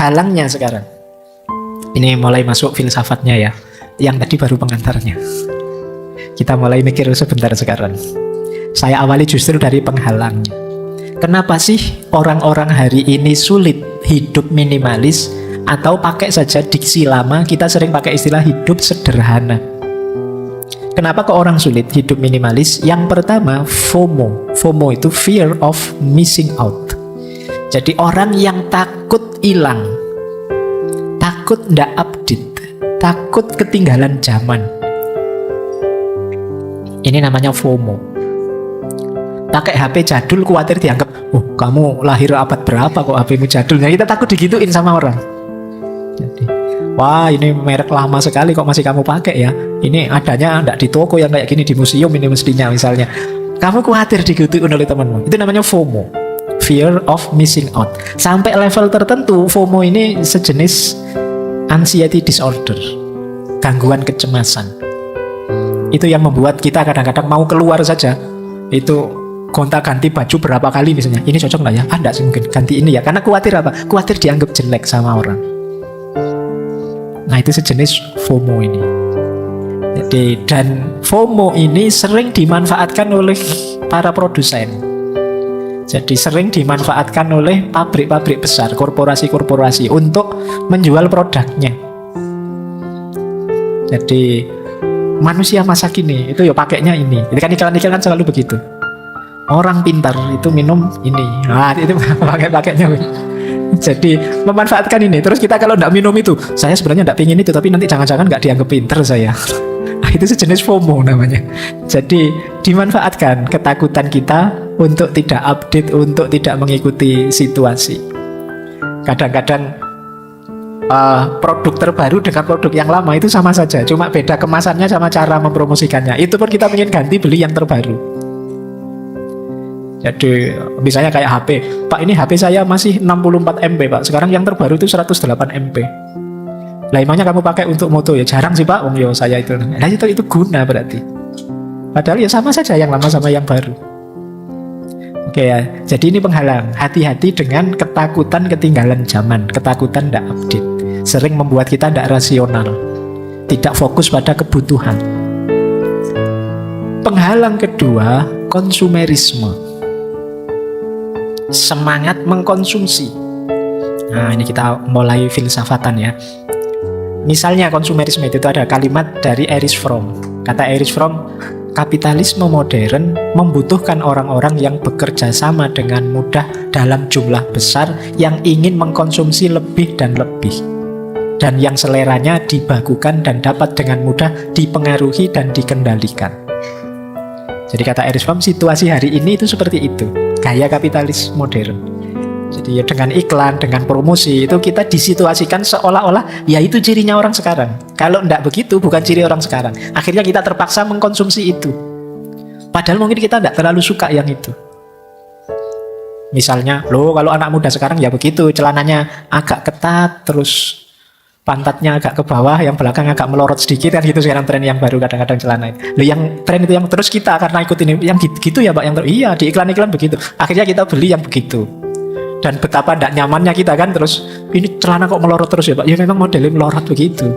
penghalangnya sekarang. Ini mulai masuk filsafatnya ya. Yang tadi baru pengantarnya. Kita mulai mikir sebentar sekarang. Saya awali justru dari penghalangnya. Kenapa sih orang-orang hari ini sulit hidup minimalis, atau pakai saja diksi lama, kita sering pakai istilah hidup sederhana. Kenapa kok orang sulit hidup minimalis? Yang pertama, FOMO. FOMO itu fear of missing out. Jadi orang yang takut hilang, takut ndak update, takut ketinggalan zaman. Ini namanya FOMO. Pakai HP jadul khawatir dianggap, oh kamu lahir abad berapa kok HP-mu jadul. Nah, kita takut digituin sama orang. Jadi, wah ini merek lama sekali kok masih kamu pakai ya. Ini adanya enggak di toko yang kayak gini, di museum ini mestinya misalnya. Kamu khawatir digituin oleh temanmu. Itu namanya FOMO, fear of missing out. Sampai level tertentu FOMO ini sejenis anxiety disorder, gangguan kecemasan. Itu yang membuat kita kadang-kadang mau keluar saja itu gonta-ganti baju berapa kali misalnya. Ini cocok nggak ya? Enggak sih, mungkin ganti ini ya. Karena khawatir apa? Khawatir dianggap jelek sama orang. Nah itu sejenis FOMO ini. Jadi, dan FOMO ini sering dimanfaatkan oleh para produsen. Jadi sering dimanfaatkan oleh pabrik-pabrik besar, korporasi-korporasi untuk menjual produknya. Jadi manusia masa kini itu ya pakainya ini. Jadi kan iklan-iklan kan selalu begitu. Orang pintar itu minum ini. Nah, itu pakai-pakainya. Jadi memanfaatkan ini. Terus kita kalau tidak minum itu, saya sebenarnya tidak pingin itu, tapi nanti jangan-jangan nggak dianggap pintar saya. Nah, itu sejenis FOMO namanya. Jadi dimanfaatkan ketakutan kita untuk tidak update, untuk tidak mengikuti situasi. Kadang-kadang produk terbaru dengan produk yang lama itu sama saja, cuma beda kemasannya sama cara mempromosikannya. Itu pun kita ingin ganti beli yang terbaru. Jadi misalnya kayak HP, Pak ini HP saya masih 64 MB Pak, sekarang yang terbaru itu 108 MB. Lah emangnya kamu pakai untuk moto? Ya jarang sih Pak, yo saya itu. Nah itu guna berarti. Padahal ya sama saja yang lama sama yang baru. Oke ya, jadi ini penghalang. Hati-hati dengan ketakutan ketinggalan zaman, ketakutan tidak update. Sering membuat kita tidak rasional, tidak fokus pada kebutuhan. Penghalang kedua, konsumerisme. Semangat mengkonsumsi. Nah ini kita mulai filsafatan ya. Misalnya konsumerisme itu ada kalimat dari Erich Fromm. Kata Erich Fromm, kapitalisme modern membutuhkan orang-orang yang bekerja sama dengan mudah dalam jumlah besar, yang ingin mengkonsumsi lebih dan lebih, dan yang seleranya dibakukan dan dapat dengan mudah dipengaruhi dan dikendalikan. Jadi kata Erich Fromm, situasi hari ini itu seperti itu, gaya kapitalis modern. Jadi ya dengan iklan, dengan promosi itu kita disituasikan seolah-olah ya itu cirinya orang sekarang. Kalau enggak begitu bukan ciri orang sekarang. Akhirnya kita terpaksa mengkonsumsi itu. Padahal mungkin kita enggak terlalu suka yang itu. Misalnya, loh kalau anak muda sekarang ya begitu, celananya agak ketat, terus pantatnya agak ke bawah, yang belakang agak melorot sedikit, kan gitu sekarang tren yang baru kadang-kadang celana itu. Loh yang tren itu yang terus kita karena ikut ini, yang gitu ya Pak, yang iya di iklan-iklan begitu. Akhirnya kita beli yang begitu. Dan betapa tidak nyamannya kita kan, terus ini celana kok melorot terus ya Pak? Ya memang modelnya melorot begitu.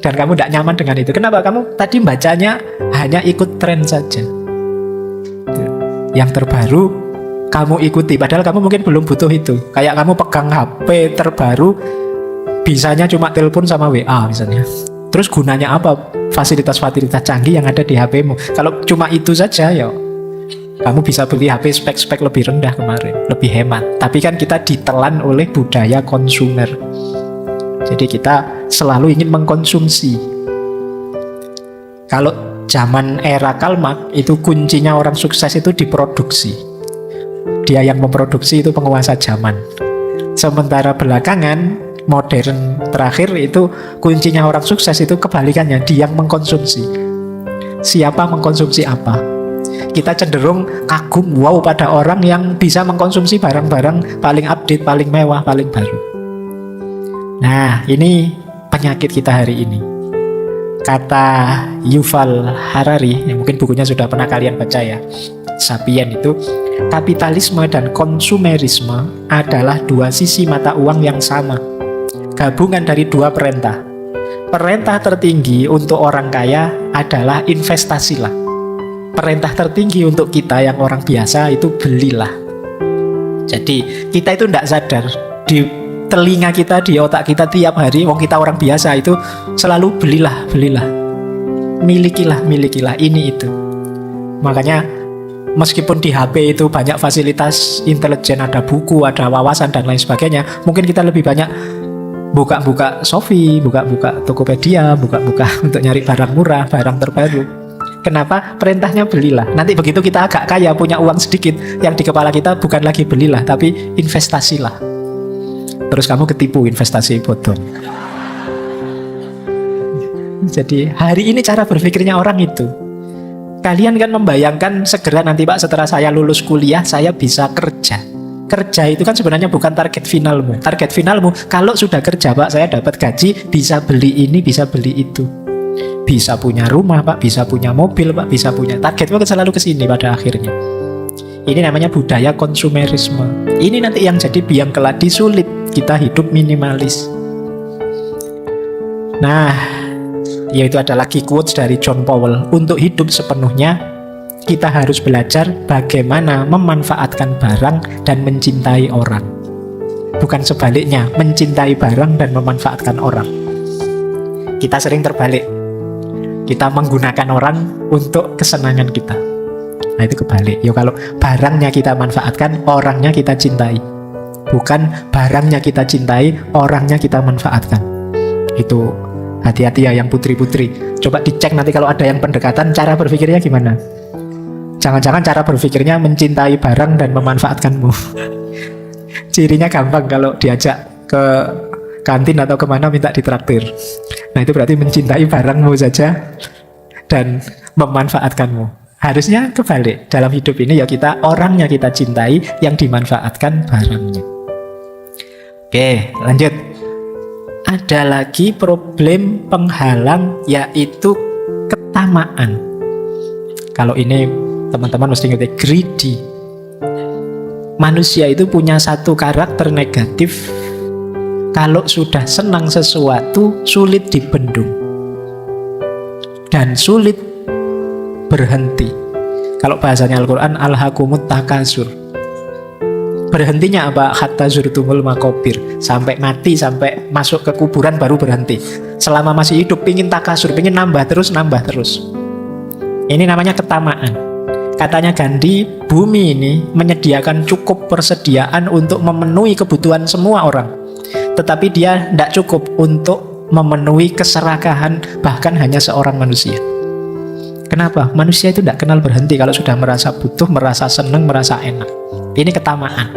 Dan kamu tidak nyaman dengan itu. Kenapa? Kamu tadi bacanya hanya ikut tren saja. Yang terbaru kamu ikuti, padahal kamu mungkin belum butuh itu. Kayak kamu pegang HP terbaru, bisanya cuma telepon sama WA misalnya. Terus gunanya apa fasilitas-fasilitas canggih yang ada di HP-mu? Kalau cuma itu saja ya kamu bisa beli HP spek-spek lebih rendah kemarin, lebih hemat. Tapi kan kita ditelan oleh budaya konsumer. Jadi kita selalu ingin mengkonsumsi. Kalau zaman era Karl Marx itu kuncinya orang sukses itu diproduksi. Dia yang memproduksi itu penguasa zaman. Sementara belakangan modern terakhir itu kuncinya orang sukses itu kebalikannya, dia yang mengkonsumsi. Siapa mengkonsumsi apa? Kita cenderung kagum, wow pada orang yang bisa mengkonsumsi barang-barang paling update, paling mewah, paling baru. Nah, ini penyakit kita hari ini. Kata Yuval Harari, yang mungkin bukunya sudah pernah kalian baca ya, Sapien itu, kapitalisme dan konsumerisme adalah dua sisi mata uang yang sama, gabungan dari dua perintah. Perintah tertinggi untuk orang kaya adalah investasilah. Perintah tertinggi untuk kita yang orang biasa itu belilah. Jadi kita itu tidak sadar, di telinga kita, di otak kita tiap hari, wong kita orang biasa itu selalu belilah, milikilah, ini itu. Makanya meskipun di HP itu banyak fasilitas intelijen, ada buku, ada wawasan dan lain sebagainya, mungkin kita lebih banyak buka-buka Shopee, buka-buka Tokopedia, buka-buka untuk nyari barang murah, barang terbaru. Kenapa? Perintahnya belilah. Nanti begitu kita agak kaya, punya uang sedikit, yang di kepala kita bukan lagi belilah, tapi investasilah. Terus kamu ketipu investasi bodong. Jadi hari ini cara berpikirnya orang itu. Kalian kan membayangkan segera nanti Pak, setelah saya lulus kuliah saya bisa kerja. Kerja itu kan sebenarnya bukan target finalmu. Target finalmu kalau sudah kerja Pak, saya dapat gaji, bisa beli ini, bisa beli itu. Bisa punya rumah Pak, bisa punya mobil Pak, bisa punya. Targetmu kan selalu ke sini pada akhirnya. Ini namanya budaya konsumerisme. Ini nanti yang jadi biang keladi sulit. Kita hidup minimalis. Nah, yaitu ada lagi quotes dari John Powell. Untuk hidup sepenuhnya, kita harus belajar bagaimana memanfaatkan barang dan mencintai orang. Bukan sebaliknya, mencintai barang dan memanfaatkan orang. Kita sering terbalik. Kita menggunakan orang untuk kesenangan kita. Nah itu kebalik. Ya kalau barangnya kita manfaatkan, orangnya kita cintai. Bukan barangnya kita cintai, orangnya kita manfaatkan. Itu hati-hati ya yang putri-putri. Coba dicek nanti kalau ada yang pendekatan, cara berpikirnya gimana. Jangan-jangan cara berpikirnya mencintai barang dan memanfaatkanmu. Cirinya gampang kalau diajak ke kantin atau kemana minta ditraktir. Nah itu berarti mencintai barangmu saja dan memanfaatkanmu. Harusnya kebalik. Dalam hidup ini ya kita orangnya kita cintai, yang dimanfaatkan barangnya. Oke, lanjut. Ada lagi problem penghalang, yaitu ketamaan. Kalau ini teman-teman mesti ngerti, greedy. Manusia itu punya satu karakter negatif. Kalau sudah senang sesuatu, sulit dibendung dan sulit berhenti. Kalau bahasanya Al-Quran, alhaqumut takasur. Berhentinya apa? Hatta zurtumul makobir. Sampai mati, sampai masuk ke kuburan baru berhenti. Selama masih hidup pingin takasur, pingin nambah terus. Ini namanya ketamaan. Katanya Gandhi, bumi ini menyediakan cukup persediaan untuk memenuhi kebutuhan semua orang. Tetapi dia tidak cukup untuk memenuhi keserakahan bahkan hanya seorang manusia. Kenapa? Manusia itu tidak kenal berhenti kalau sudah merasa butuh, merasa senang, merasa enak. Ini ketamaan.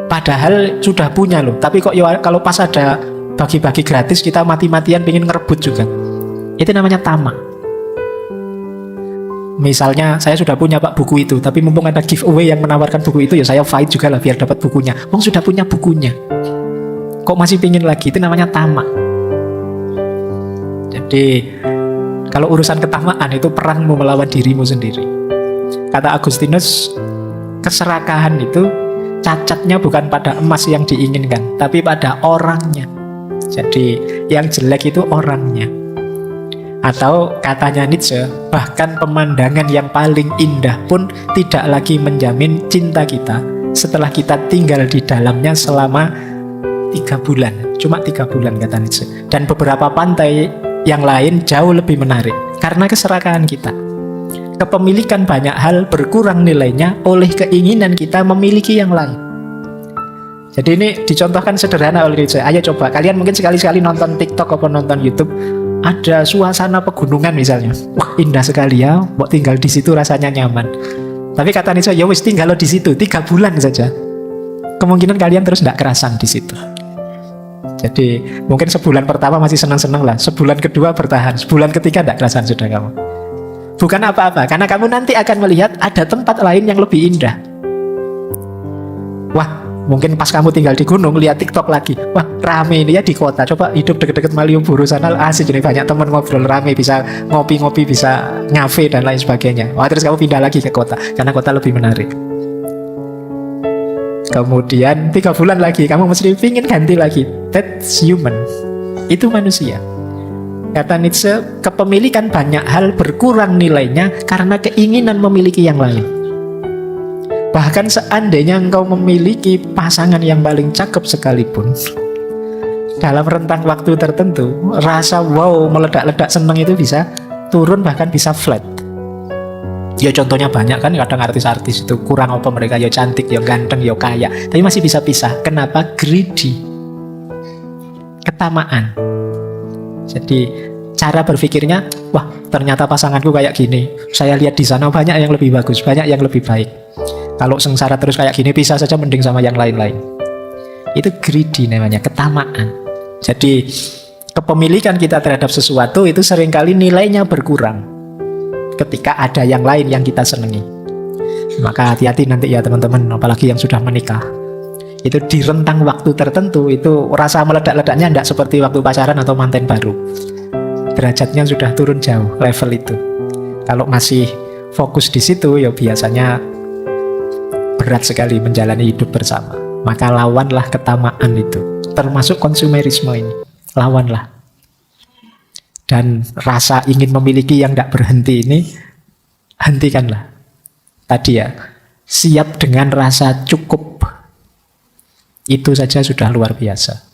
Padahal sudah punya loh. Tapi kok ya kalau pas ada bagi-bagi gratis kita mati-matian pengen ngerebut juga. Itu namanya tamak. Misalnya saya sudah punya Pak buku itu, tapi mumpung ada giveaway yang menawarkan buku itu, ya saya fight juga lah biar dapat bukunya. Wong sudah punya bukunya, kok masih pingin lagi? Itu namanya tamak. Jadi kalau urusan ketamaan itu perangmu melawan dirimu sendiri. Kata Agustinus, keserakahan itu cacatnya bukan pada emas yang diinginkan, tapi pada orangnya. Jadi yang jelek itu orangnya. Atau katanya Nietzsche, bahkan pemandangan yang paling indah pun tidak lagi menjamin cinta kita setelah kita tinggal di dalamnya selama 3 bulan. Cuma 3 bulan kata Nietzsche. Dan beberapa pantai yang lain jauh lebih menarik karena keserakahan kita. Kepemilikan banyak hal berkurang nilainya oleh keinginan kita memiliki yang lain. Jadi ini dicontohkan sederhana oleh Nietzsche. Ayo coba, kalian mungkin sekali-sekali nonton TikTok atau nonton YouTube, ada suasana pegunungan misalnya. Wah, indah sekali ya, mau tinggal di situ rasanya nyaman. Tapi kata Nietzsche, ya wis tinggal di situ 3 bulan saja. Kemungkinan kalian terus tidak kerasan di situ. Jadi mungkin sebulan pertama masih senang-senang lah, sebulan kedua bertahan, sebulan ketiga tidak kerasan sudah kamu. Bukan apa-apa, karena kamu nanti akan melihat ada tempat lain yang lebih indah. Wah, Mungkin pas kamu tinggal di gunung, lihat TikTok lagi, wah rame ini ya di kota. Coba hidup deket-deket Malioboro sana, asik, jadi banyak teman ngobrol rame, bisa ngopi-ngopi, bisa ngafe dan lain sebagainya. Wah, terus kamu pindah lagi ke kota, karena kota lebih menarik. Kemudian 3 bulan lagi, kamu mesti pingin ganti lagi. That's human. Itu manusia. Kata Nietzsche, kepemilikan banyak hal berkurang nilainya karena keinginan memiliki yang lain. Bahkan seandainya engkau memiliki pasangan yang paling cakep sekalipun, dalam rentang waktu tertentu, rasa wow, meledak-ledak seneng itu bisa turun, bahkan bisa flat. Ya contohnya banyak kan, kadang artis-artis itu kurang apa mereka, ya cantik, ya ganteng, ya kaya, tapi masih bisa pisah. Kenapa? Greedy. Ketamaan. Jadi cara berpikirnya, wah ternyata pasanganku kayak gini, saya lihat di sana banyak yang lebih bagus, banyak yang lebih baik. Kalau sengsara terus kayak gini, pisah saja mending sama yang lain-lain. Itu greedy namanya, ketamaan. Jadi kepemilikan kita terhadap sesuatu itu seringkali nilainya berkurang ketika ada yang lain yang kita senangi. Maka hati-hati nanti ya teman-teman, apalagi yang sudah menikah. Itu di rentang waktu tertentu, itu rasa meledak-ledaknya tidak seperti waktu pacaran atau manten baru. Derajatnya sudah turun jauh level itu. Kalau masih fokus di situ, ya biasanya berat sekali menjalani hidup bersama. Maka lawanlah ketamaan itu, termasuk konsumerisme ini. Lawanlah. Dan rasa ingin memiliki yang tidak berhenti ini, hentikanlah. Tadi ya, siap dengan rasa cukup. Itu saja sudah luar biasa.